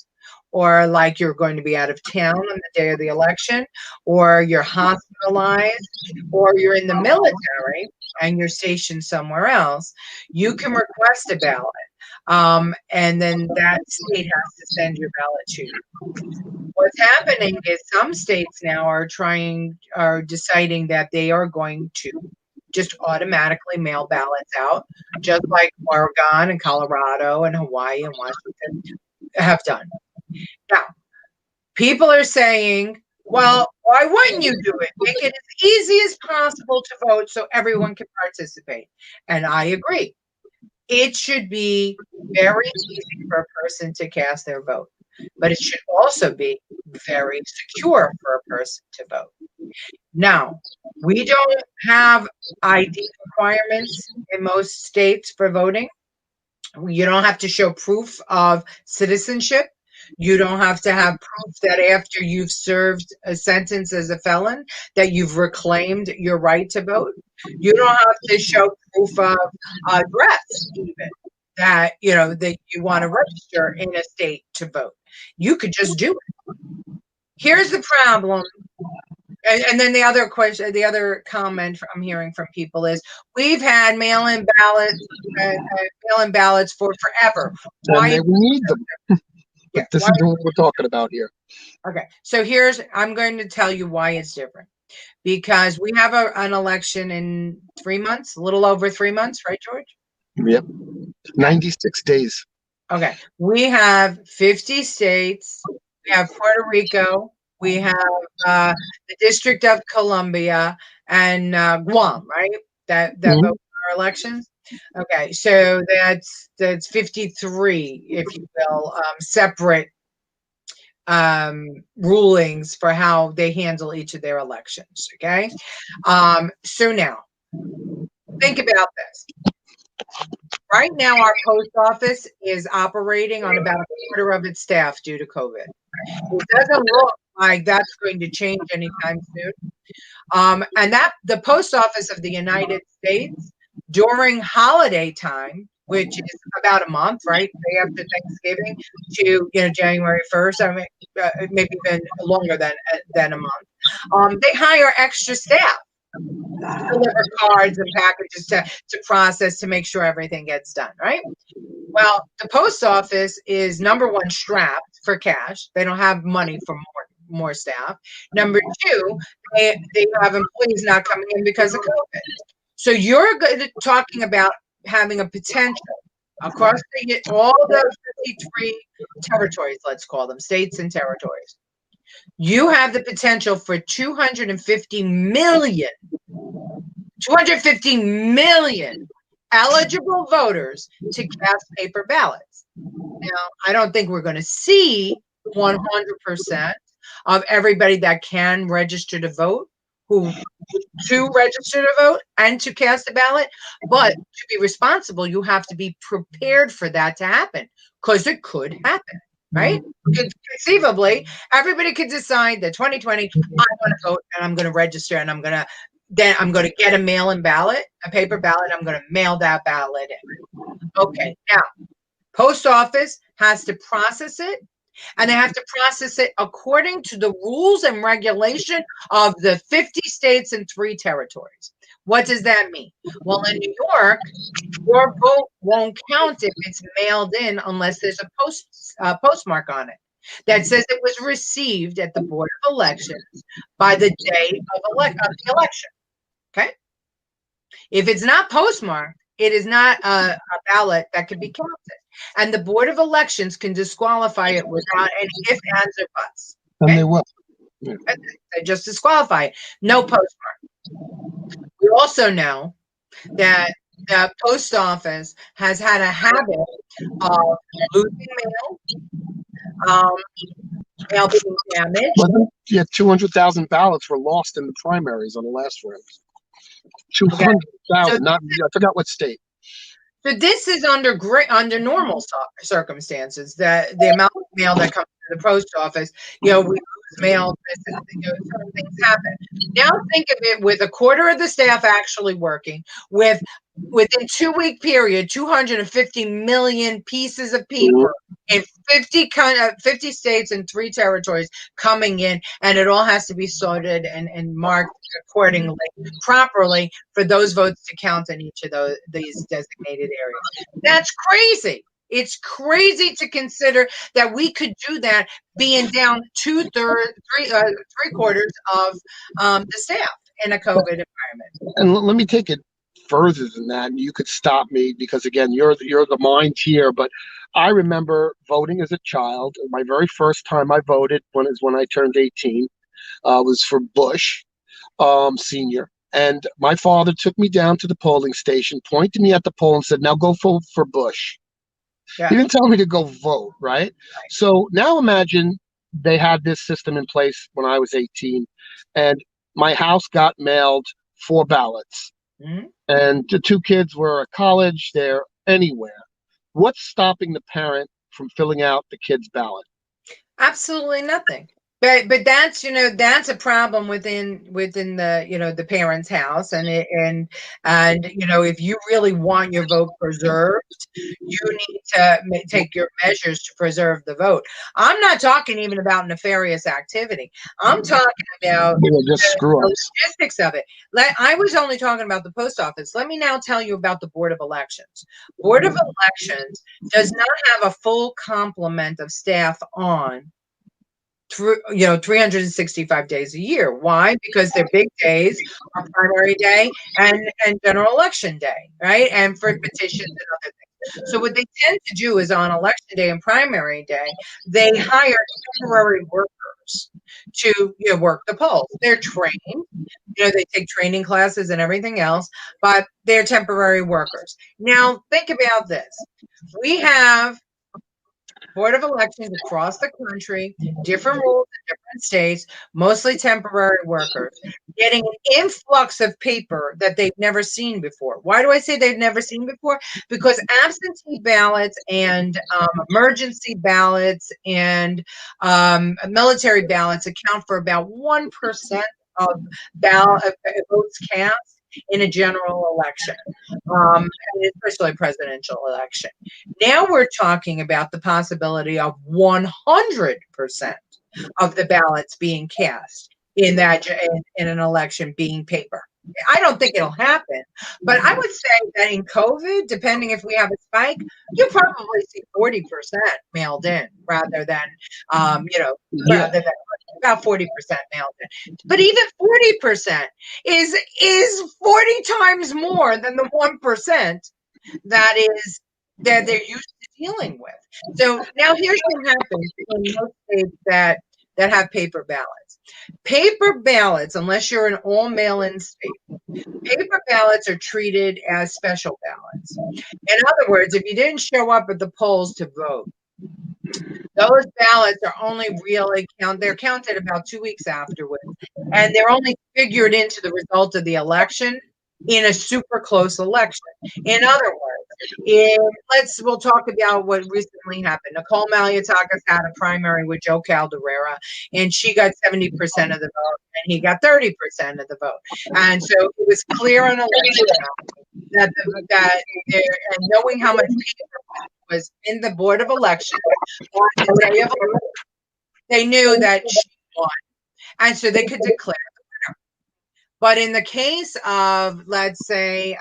or like you're going to be out of town on the day of the election, or you're hospitalized, or you're in the military and you're stationed somewhere else. You can request a ballot, and then that state has to send your ballot to you. What's happening is some states now are deciding that they are going to just automatically mail ballots out, just like Oregon and Colorado and Hawaii and Washington have done. Now, people are saying, well, why wouldn't you do it? Make it as easy as possible to vote so everyone can participate. And I agree. It should be very easy for a person to cast their vote, but it should also be very secure for a person to vote. Now, we don't have ID requirements in most states for voting. You don't have to show proof of citizenship. You don't have to have proof that after you've served a sentence as a felon that you've reclaimed your right to vote. You don't have to show proof of address, even that that you want to register in a state to vote. You could just do it. Here's the problem. And then the other question, the other comment I'm hearing from people is, we've had mail-in ballots for forever. Why we need them? But this is what we're talking about here. Okay, so I'm going to tell you why it's different. Because we have an election in 3 months, a little over 3 months, right, George? Yep, 96 days. Okay, we have 50 states. We have Puerto Rico. We have the District of Columbia and Guam, right? That vote for our elections. Okay, so that's 53, if you will, separate rulings for how they handle each of their elections. Okay, so now think about this. Right now, our post office is operating on about a quarter of its staff due to COVID. It doesn't look like that's going to change anytime soon. And that the post office of the United States during holiday time, which is about a month, right? Day after Thanksgiving to January 1st. I mean, maybe even longer than a month. They hire extra staff to deliver cards and packages to process, to make sure everything gets done, right? Well, the post office is, number one, strapped for cash. They don't have money for more staff. Number two, they have employees not coming in because of COVID. So you're talking about having a potential across all the 53 territories, let's call them states and territories. You have the potential for 250 million eligible voters to cast paper ballots. Now, I don't think we're going to see 100% of everybody that can register to vote, who to register to vote and to cast a ballot. But to be responsible, you have to be prepared for that to happen, because it could happen, right? Conceivably, everybody could decide that 2020, I want to vote and I'm going to register and I'm going to get a mail-in ballot, a paper ballot. I'm going to mail that ballot in. Okay, now post office has to process it, and they have to process it according to the rules and regulation of the 50 states and 3 territories. What does that mean? Well, in New York, your vote won't count if it's mailed in unless there's a postmark on it that says it was received at the Board of Elections by the day of the election. Okay? If it's not postmarked, it is not a ballot that can be counted. And the Board of Elections can disqualify it without any ifs, ands, or buts. And Okay? they will. They just disqualify it. No postmark. We also know that the post office has had a habit of losing mail being damaged. Yeah, 200,000 ballots were lost in the primaries on the last round. 200,000. I forgot what state. So this is under normal circumstances, that the amount of mail that comes to the post office, we lose mail, certain things happen. Now think of it with a quarter of the staff actually working, within 2-week period, 250 million pieces of paper in 50 states and 3 territories coming in, and it all has to be sorted and marked accordingly, properly, for those votes to count in each of these designated areas. That's crazy. It's crazy to consider that we could do that, being down 3/4 of the staff in a COVID environment. And let me take it further than that, and you could stop me, because again, you're the mind here. But I remember voting as a child. My very first time I voted when I turned 18, was for Bush Senior. And my father took me down to the polling station, pointed me at the poll, and said, "Now go vote for Bush." Yeah. He didn't tell me to go vote, right? So now imagine they had this system in place when I was 18, and my house got mailed 4 ballots. Mm-hmm. And the 2 kids were at college, they're anywhere. What's stopping the parent from filling out the kid's ballot? Absolutely nothing. But that's that's a problem within the the parent's house, and if you really want your vote preserved, you need to take your measures to preserve the vote. I'm not talking even about nefarious activity. I'm talking about just screw the ups. logistics of it. I was only talking about the post office. Let me now tell you about the Board of Elections. Board of Elections does not have a full complement of staff on 365 days a year. Why? Because their big days are primary day and general election day, right? And for petitions and other things. So what they tend to do is, on election day and primary day, they hire temporary workers to work the polls. They're trained, they take training classes and everything else, but they're temporary workers. Now think about this. We have Board of Elections across the country, different rules in different states, mostly temporary workers, getting an influx of paper that they've never seen before. Why do I say they've never seen before? Because absentee ballots and emergency ballots and military ballots account for about 1% of votes cast in a general election, especially a presidential election. Now we're talking about the possibility of 100% of the ballots being cast in an election being paper. I don't think it'll happen, but I would say that in COVID, depending if we have a spike, you'll probably see 40% mailed in rather than, rather than about 40% mailed in. But even 40% is 40 times more than the 1% that they're used to dealing with. So now here's what happens in most states that have paper ballots. Paper ballots, unless you're an all mail-in state, paper ballots are treated as special ballots. In other words, if you didn't show up at the polls to vote, Those ballots are only really they're counted about 2 weeks afterwards, and they're only figured into the result of the election in a super close election. In other words, we'll talk about what recently happened. Nicole Maliotakis had a primary with Joe Calderera, and she got 70% of the vote, and he got 30% of the vote. And so it was clear on election that and knowing how much paper was in the Board of Elections on the day of election, they knew that she won, and so they could declare the winner. But in the case of, let's say,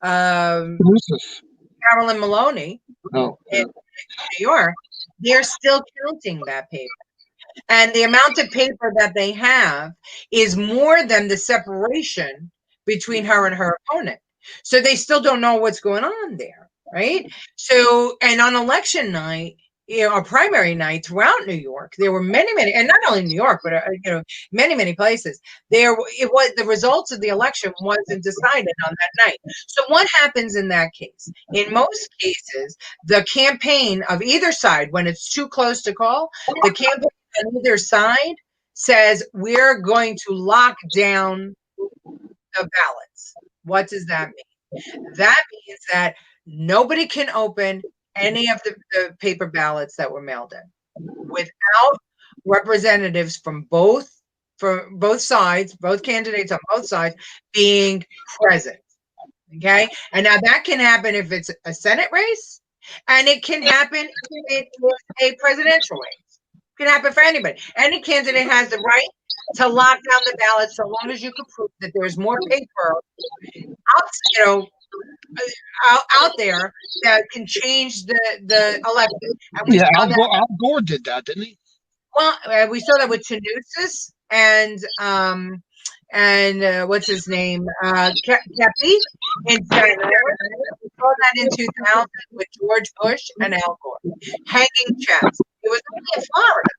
Carolyn Maloney in New York, they're still counting that paper. And the amount of paper that they have is more than the separation between her and her opponent. So they still don't know what's going on there, right? So, and on election night, or primary night throughout New York, there were many, and not only New York, but many places. It was the results of the election wasn't decided on that night. So what happens in that case? In most cases, the campaign of either side, when it's too close to call, the campaign on either side says we're going to lock down the ballots. What does that mean? That means that nobody can open any of the paper ballots that were mailed in without representatives from both sides, both candidates on both sides being present. Okay, and now that can happen if it's a Senate race, and it can happen if it's a presidential race. It can happen for anybody. Any candidate has the right to lock down the ballot so long as you can prove that there's more paper out there that can change the election. Yeah, Al Gore did that, didn't he? Well, we saw that with Tanusis and what's his name, Kepi in China. We saw that in 2000 with George Bush and Al Gore, hanging chads. It was only in Florida.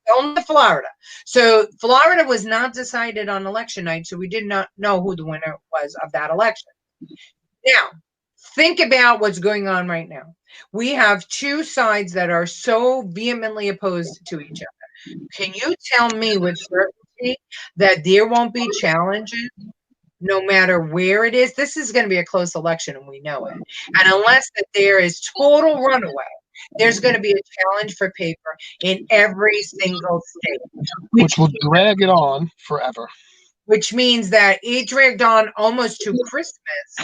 Only Florida. So Florida was not decided on election night, so we did not know who the winner was of that election. Now, think about what's going on right now. We have two sides that are so vehemently opposed to each other. Can you tell me with certainty that there won't be challenges no matter where it is? This is going to be a close election, and we know it. And unless that there is total runaway, there's going to be a challenge for paper in every single state. Which will drag it on forever. Which means that it dragged on almost to Christmas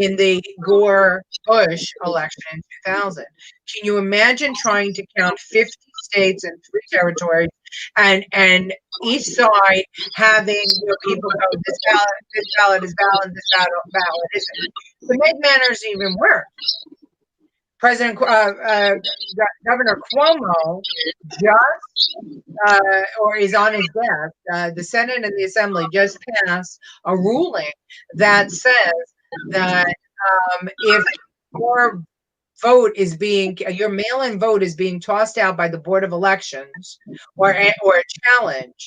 in the Gore-Bush election in 2000. Can you imagine trying to count 50 states and 3 territories and each side having people go, this ballot is valid, this ballot isn't. To make matters even worse, Governor Cuomo or is on his desk. The Senate and the Assembly just passed a ruling that says that if your your mail-in vote is being tossed out by the Board of Elections or a challenge,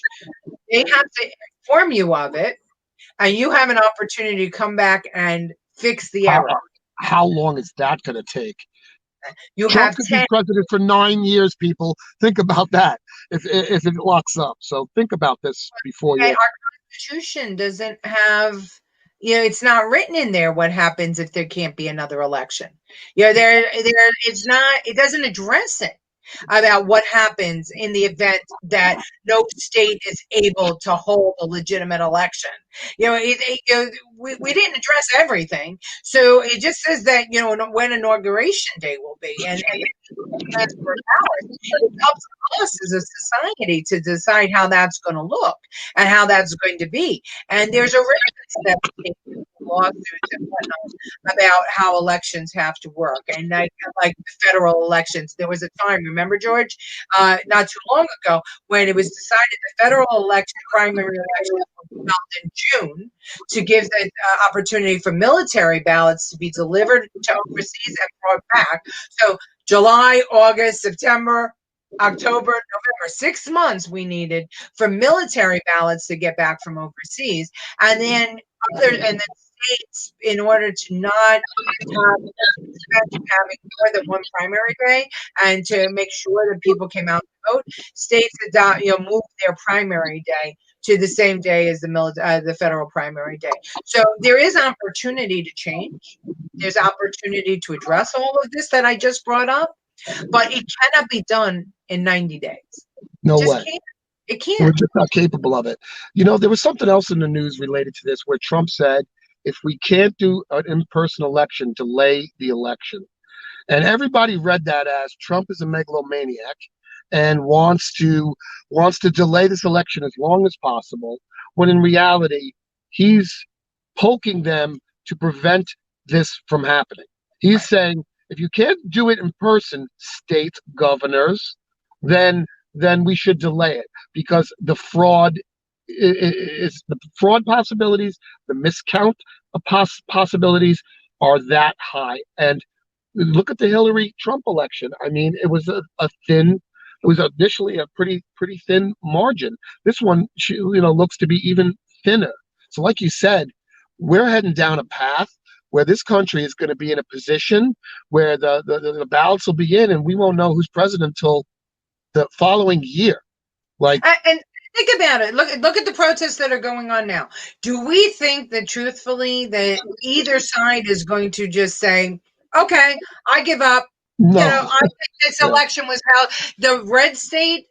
they have to inform you of it, and you have an opportunity to come back and fix the error. How long is that going to take? You Trump have could be president for 9 years, people. Think about that if it locks up. So think about this before you. Our Constitution doesn't have, it's not written in there what happens if there can't be another election. It doesn't address it about what happens in the event that no state is able to hold a legitimate election. We didn't address everything, so it just says that when inauguration day will be, and transfer powers. It's up to us as a society to decide how that's going to look and how that's going to be. And there's a risk that lawsuits and whatnot about how elections have to work. And like the federal elections, there was a time, remember, George, not too long ago, when it was decided the federal primary elections were held in June to give the opportunity for military ballots to be delivered to overseas and brought back. So July, August, September, October, November, 6 months we needed for military ballots to get back from overseas. And then states, in order to not have having more than one primary day and to make sure that people came out to vote, states moved their primary day to the same day as the federal primary day. So there is opportunity to change. There's opportunity to address all of this that I just brought up, but it cannot be done in 90 days. No Just way. can't. It We're can't. just not capable of it. There was something else in the news related to this where Trump said, if we can't do an in-person election, delay the election. And everybody read that as Trump is a megalomaniac and wants to delay this election as long as possible, when in reality, he's poking them to prevent this from happening. He's saying, if you can't do it in person, state governors, then we should delay it because the fraud is the fraud possibilities, the miscount possibilities are that high. And look at the Hillary Trump election. I mean, it was it was initially a pretty thin margin. This one, looks to be even thinner. So, like you said, we're heading down a path where this country is going to be in a position where the ballots will be in, and we won't know who's president until the following year. And think about it. Look at the protests that are going on now. Do we think that truthfully that either side is going to just say, "Okay, I give up"? No. I think this election was held. The red state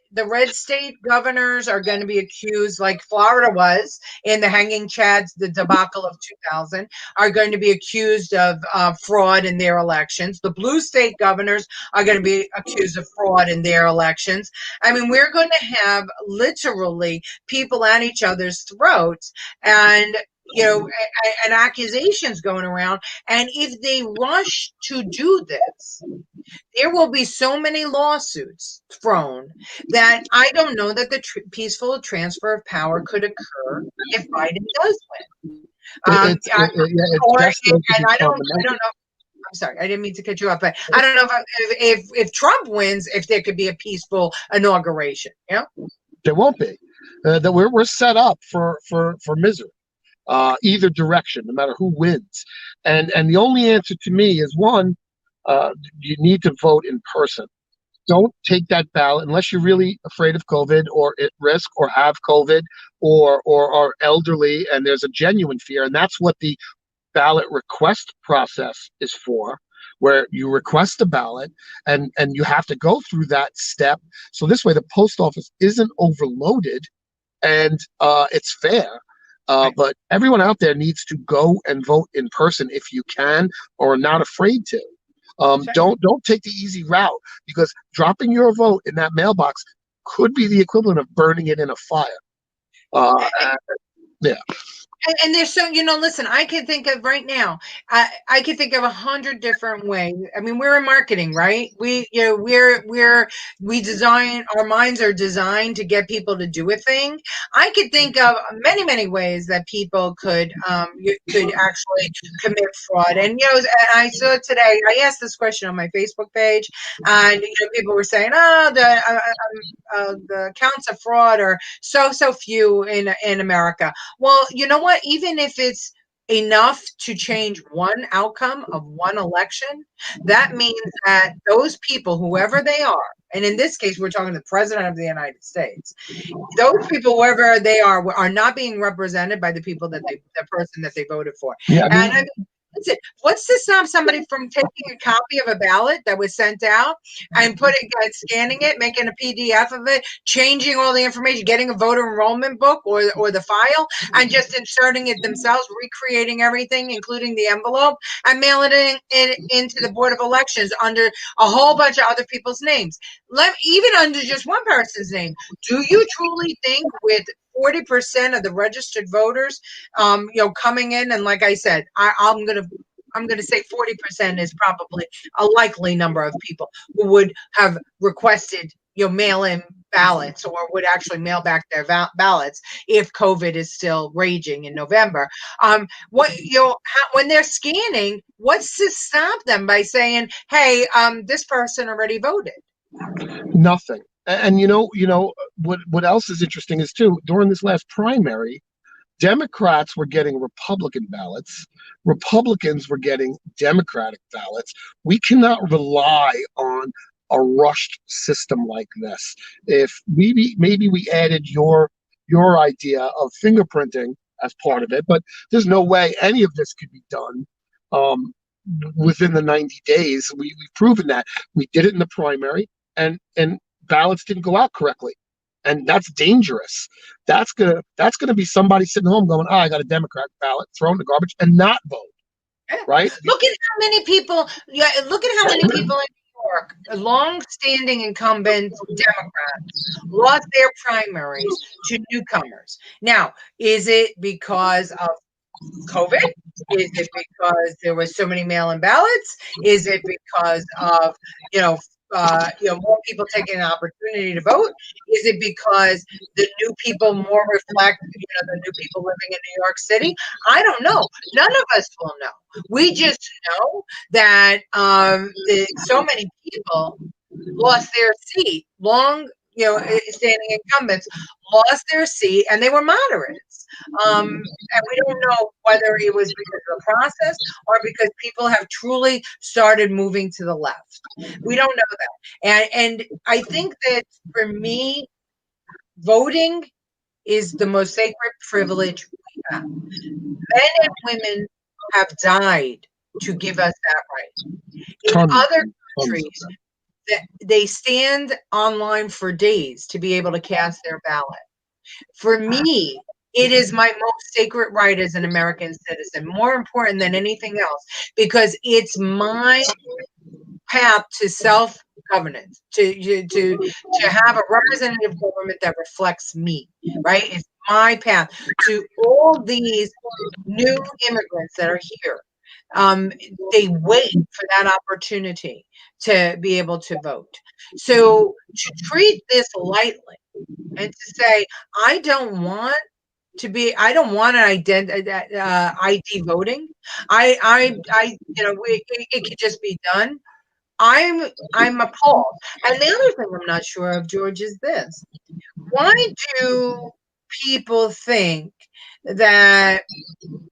governors are going to be accused, like Florida was in the hanging chads, the debacle of 2000, are going to be accused of fraud in their elections. The blue state governors are going to be accused of fraud in their elections. I mean, we're going to have literally people at each other's throats, and and accusations going around. And if they rush to do this, there will be so many lawsuits thrown that I don't know that the peaceful transfer of power could occur if Biden does win. It's destined to be I don't fundamental. know. I'm sorry, I didn't mean to cut you off, but I don't know if Trump wins, if there could be a peaceful inauguration. There won't be. That we're set up for misery, either direction, no matter who wins. And the only answer to me is one: you need to vote in person. Don't take that ballot unless you're really afraid of COVID or at risk or have COVID or are elderly and there's a genuine fear. And that's what the ballot request process is for, where you request a ballot and you have to go through that step. So this way the post office isn't overloaded and it's fair. But everyone out there needs to go and vote in person if you can or are not afraid to. Don't take the easy route, because dropping your vote in that mailbox could be the equivalent of burning it in a fire. Yeah. And there's so, listen, I can think of right now, I can think of 100 different ways. I mean, we're in marketing, right? We design, our minds are designed to get people to do a thing. I could think of many, many ways that people could actually commit fraud. And, I saw today, I asked this question on my Facebook page, and, people were saying, the counts of fraud are so few in America. Well, you know what? Even if it's enough to change one outcome of one election, that means that those people, whoever they are, and in this case, we're talking the president of the United States, those people, whoever they are not being represented by the people the person that they voted for. Yeah, I mean, listen, what's to stop somebody from taking a copy of a ballot that was sent out and scanning it, making a PDF of it, changing all the information, getting a voter enrollment book or the file, and just inserting it themselves, recreating everything, including the envelope, and mailing it into the Board of Elections under a whole bunch of other people's names, even under just one person's name? Do you truly think with 40% of the registered voters, coming in, and like I said, I'm gonna say 40% is probably a likely number of people who would have requested, mail-in ballots or would actually mail back their ballots if COVID is still raging in November. When they're scanning, what's to stop them by saying, "Hey, this person already voted"? Nothing. And what else is interesting is too, during this last primary, Democrats were getting Republican ballots. Republicans were getting Democratic ballots. We cannot rely on a rushed system like this. If maybe we added your idea of fingerprinting as part of it, but there's no way any of this could be done um, within the 90 days. We've proven that. We did it in the primary, and ballots didn't go out correctly, and that's dangerous. That's gonna be somebody sitting home going, "Oh, I got a Democrat ballot," throw in the garbage and not vote. Yeah. Right? Look at how many people. Yeah, look at how many people in New York, long-standing incumbent Democrats, lost their primaries to newcomers. Now, is it because of COVID? Is it because there was so many mail-in ballots? Is it because of more people taking an opportunity to vote? Is it because the new people more reflect the new people living in New York City? I don't know. None of us will know. We just know that so many people lost their seat. Standing incumbents lost their seat, and they were moderates. And we don't know whether it was because of the process or because people have truly started moving to the left. We don't know that. And I think that for me, voting is the most sacred privilege we have. Men and women have died to give us that right. In other countries, they stand online for days to be able to cast their ballot. For me, it is my most sacred right as an American citizen, more important than anything else, because it's my path to self-governance, to have a representative government that reflects me, right? It's my path to all these new immigrants that are here. They wait for that opportunity to be able to vote. So to treat this lightly and to say, I don't want an ID voting. It could just be done. I'm appalled. And the other thing I'm not sure of, George, is this. Why do people think that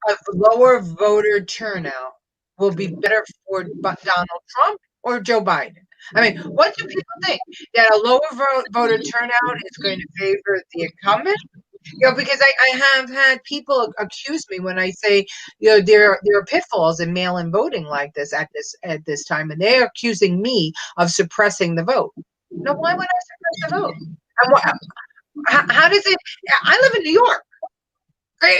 a lower voter turnout will be better for Donald Trump or Joe Biden? I mean, what do people think? That a lower voter turnout is going to favor the incumbent? Because I have had people accuse me when I say, there are pitfalls in mail-in voting like this at this time, and they're accusing me of suppressing the vote. No, why would I suppress the vote? And how does it? I live in New York.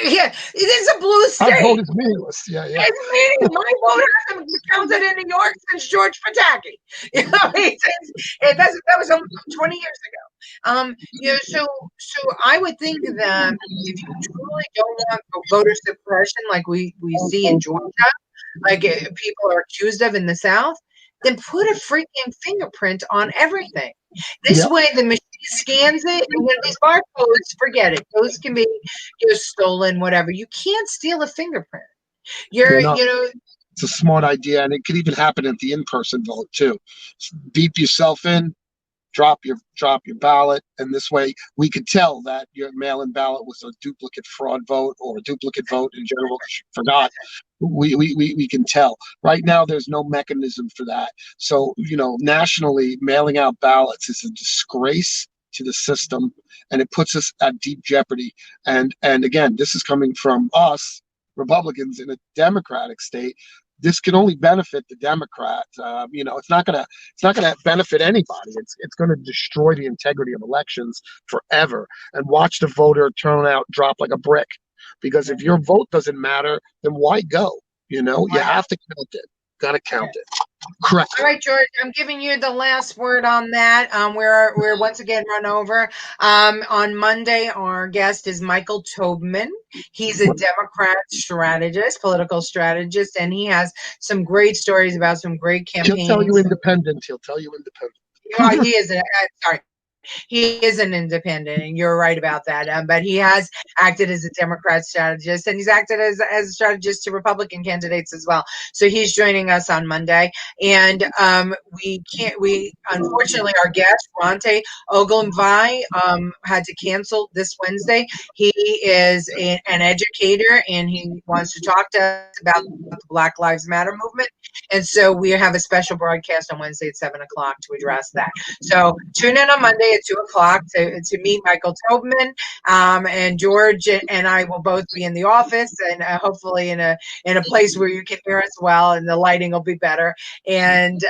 Yeah, it is a blue state. Our vote is meaningless. Yeah. It's meaningless. My vote hasn't been counted in New York since George Pataki. That was 20 years ago. So I would think that if you truly don't want voter suppression like we see in Georgia, like people are accused of in the South, then put a freaking fingerprint on everything. This way, the machine scans it, and these barcodes, forget it. Those can be stolen, whatever. You can't steal a fingerprint. It's a smart idea, and it could even happen at the in-person vote too. Beep yourself in, drop your ballot, and this way we could tell that your mail-in ballot was a duplicate fraud vote or a duplicate vote in general. Forgot. We can tell. Right now, there's no mechanism for that. So nationally, mailing out ballots is a disgrace to the system, and it puts us at deep jeopardy. And again, this is coming from us Republicans in a Democratic state. This can only benefit the Democrats. It's not gonna benefit anybody. It's going to destroy the integrity of elections forever. And watch the voter turnout drop like a brick. Because if your vote doesn't matter, then why go? You have to count it. Got to count it. Correct. All right, George, I'm giving you the last word on that. We're once again run over. On Monday, our guest is Michael Tobman. He's a Democrat strategist, political strategist, and he has some great stories about some great campaigns. He'll tell you independent. He is. Sorry. He is an independent, and you're right about that. But he has acted as a Democrat strategist, and he's acted as a strategist to Republican candidates as well. So he's joining us on Monday, and we can't. We unfortunately, our guest Ronte Ogilvie had to cancel this Wednesday. He is an educator, and he wants to talk to us about the Black Lives Matter movement. And so we have a special broadcast on Wednesday at 7 o'clock to address that. So tune in on Monday at 2 o'clock to meet Michael Tobman, and George and I will both be in the office, and hopefully in a place where you can hear us well, and the lighting will be better. And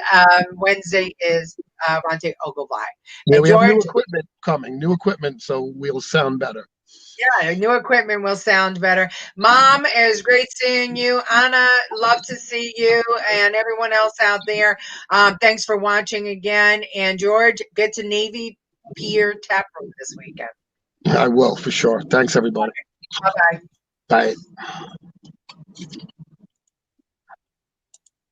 Wednesday is Ronte Ogilvie. Yeah, And we have new George, equipment coming, new equipment, so we'll sound better. yeah, new equipment will sound better. Mom, it was great seeing you. Anna, love to see you, and everyone else out there. Thanks for watching again. And George, get to Navy Pier Tap Room this weekend. I will, for sure. Thanks, everybody. Bye bye. Bye.